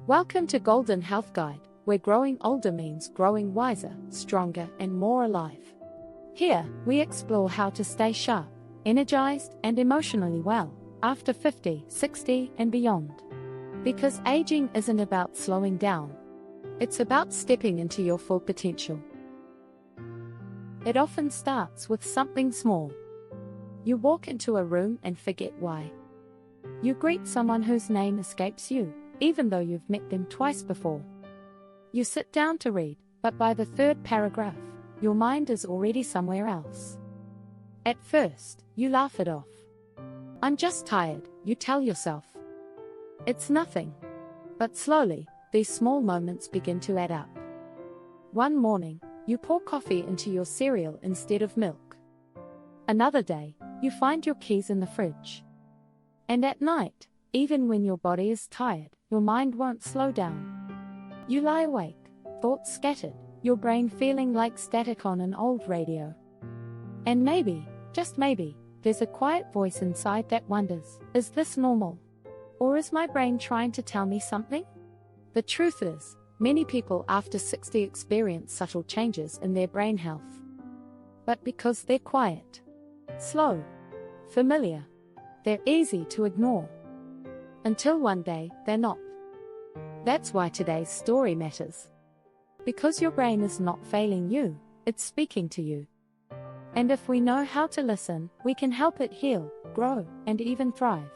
Welcome to Golden Health Guide, where growing older means growing wiser, stronger, and more alive. Here, we explore how to stay sharp, energized, and emotionally well after 50, 60, and beyond. Because aging isn't about slowing down. It's about stepping into your full potential. It often starts with something small. You walk into a room and forget why. You greet someone whose name escapes you, even though you've met them twice before. You sit down to read, but by the third paragraph, your mind is already somewhere else. At first, you laugh it off. I'm just tired, you tell yourself. It's nothing. But slowly, these small moments begin to add up. One morning, you pour coffee into your cereal instead of milk. Another day, you find your keys in the fridge. And at night, even when your body is tired, your mind won't slow down. You lie awake, thoughts scattered, your brain feeling like static on an old radio. And maybe, just maybe, there's a quiet voice inside that wonders, is this normal? Or is my brain trying to tell me something? The truth is, many people after 60 experience subtle changes in their brain health. But because they're quiet, slow, familiar, they're easy to ignore. Until one day, they're not. That's why today's story matters. Because your brain is not failing you, it's speaking to you. And if we know how to listen, we can help it heal, grow, and even thrive.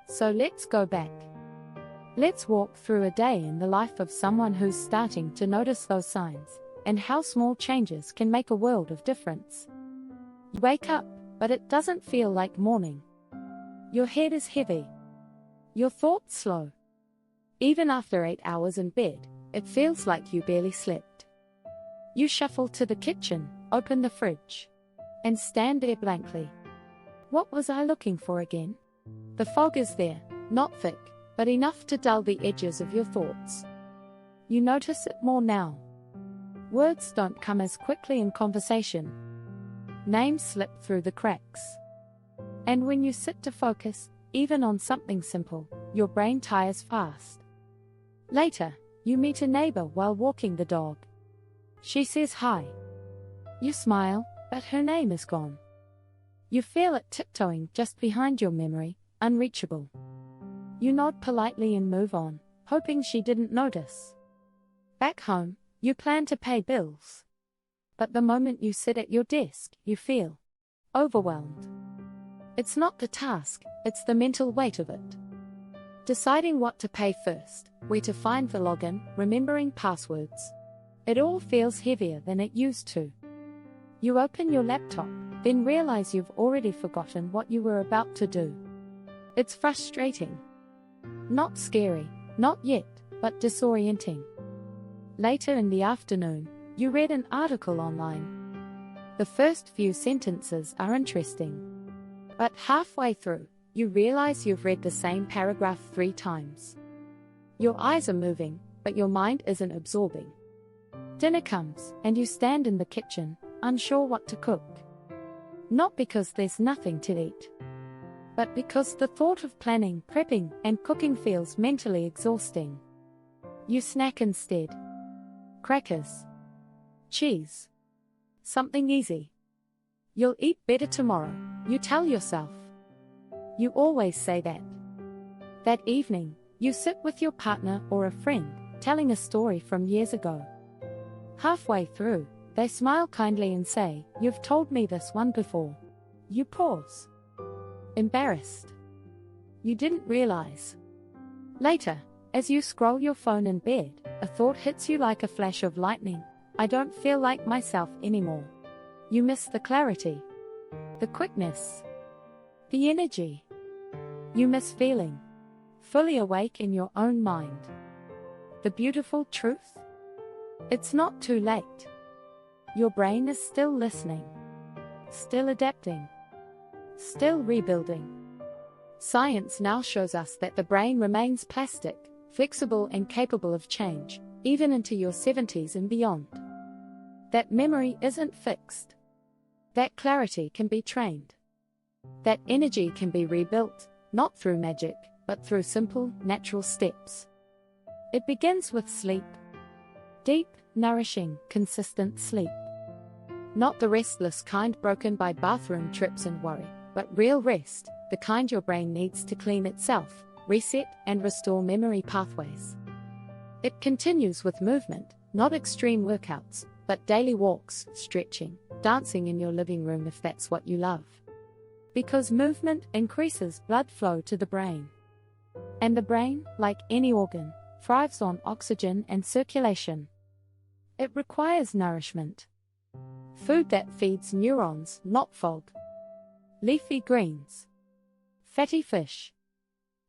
So let's go back. Let's walk through a day in the life of someone who's starting to notice those signs, and how small changes can make a world of difference. You wake up, but it doesn't feel like morning. Your head is heavy. Your thoughts slow. Even after 8 hours in bed, it feels like you barely slept. You shuffle to the kitchen, open the fridge, and stand there blankly. What was I looking for again? The fog is there, not thick, but enough to dull the edges of your thoughts. You notice it more now. Words don't come as quickly in conversation. Names slip through the cracks. And when you sit to focus, even on something simple, your brain tires fast. Later, you meet a neighbor while walking the dog. She says hi. You smile, but her name is gone. You feel it tiptoeing just behind your memory, unreachable. You nod politely and move on, hoping she didn't notice. Back home, you plan to pay bills. But the moment you sit at your desk, you feel overwhelmed. It's not the task, it's the mental weight of it. Deciding what to pay first, where to find the login, remembering passwords. It all feels heavier than it used to. You open your laptop, then realize you've already forgotten what you were about to do. It's frustrating. Not scary, not yet, but disorienting. Later in the afternoon, you read an article online. The first few sentences are interesting. But halfway through, you realize you've read the same paragraph 3 times. Your eyes are moving, but your mind isn't absorbing. Dinner comes, and you stand in the kitchen, unsure what to cook. Not because there's nothing to eat, but because the thought of planning, prepping, and cooking feels mentally exhausting. You snack instead. Crackers. Cheese. Something easy. You'll eat better tomorrow, you tell yourself. You always say that. That evening, you sit with your partner or a friend, telling a story from years ago. Halfway through, they smile kindly and say, "You've told me this one before." You pause. Embarrassed. You didn't realize. Later, as you scroll your phone in bed, a thought hits you like a flash of lightning. I don't feel like myself anymore. You miss the clarity, the quickness, the energy. You miss feeling fully awake in your own mind. The beautiful truth? It's not too late. Your brain is still listening, still adapting, still rebuilding. Science now shows us that the brain remains plastic, flexible, and capable of change, even into your 70s and beyond. That memory isn't fixed. That clarity can be trained. That energy can be rebuilt, not through magic, but through simple, natural steps. It begins with sleep. Deep, nourishing, consistent sleep. Not the restless kind broken by bathroom trips and worry, but real rest, the kind your brain needs to clean itself, reset, and restore memory pathways. It continues with movement, not extreme workouts, but daily walks, stretching, dancing in your living room if that's what you love. Because movement increases blood flow to the brain. And the brain, like any organ, thrives on oxygen and circulation. It requires nourishment. Food that feeds neurons, not fog. Leafy greens. Fatty fish.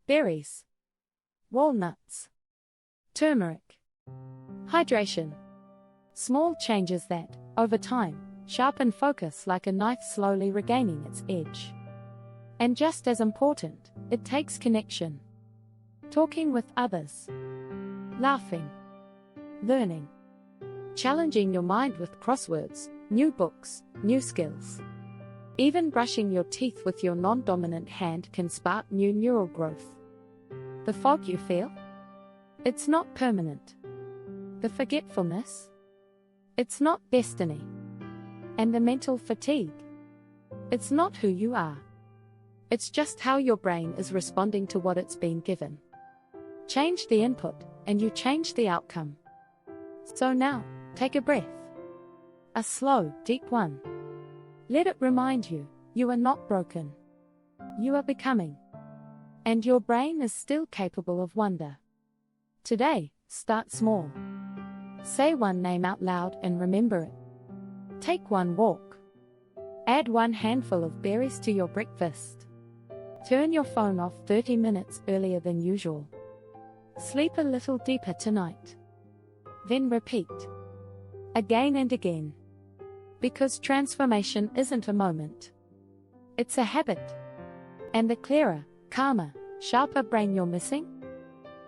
Berries. Walnuts. Turmeric. Hydration. Small changes that, over time, sharpen focus like a knife slowly regaining its edge. And just as important, it takes connection. Talking with others. Laughing. Learning. Challenging your mind with crosswords, new books, new skills. Even brushing your teeth with your non-dominant hand can spark new neural growth. The fog you feel? It's not permanent. The forgetfulness? It's not destiny. And the mental fatigue? It's not who you are. It's just how your brain is responding to what it's been given. Change the input, and you change the outcome. So now, take a breath. A slow, deep one. Let it remind you, you are not broken. You are becoming. And your brain is still capable of wonder. Today, start small. Say one name out loud and remember it. Take one walk. Add one handful of berries to your breakfast. Turn your phone off 30 minutes earlier than usual. Sleep a little deeper tonight. Then repeat. Again and again. Because transformation isn't a moment. It's a habit. And the clearer, calmer, sharper brain you're missing?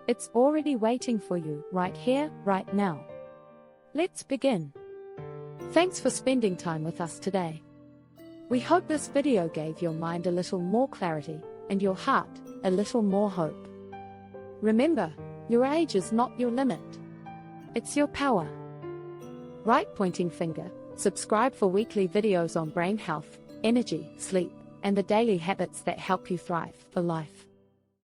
It's already waiting for you, right here, right now. Let's begin. Thanks for spending time with us today. We hope this video gave your mind a little more clarity, and your heart a little more hope. Remember, your age is not your limit. It's your power. Right pointing finger, subscribe for weekly videos on brain health, energy, sleep, and the daily habits that help you thrive for life.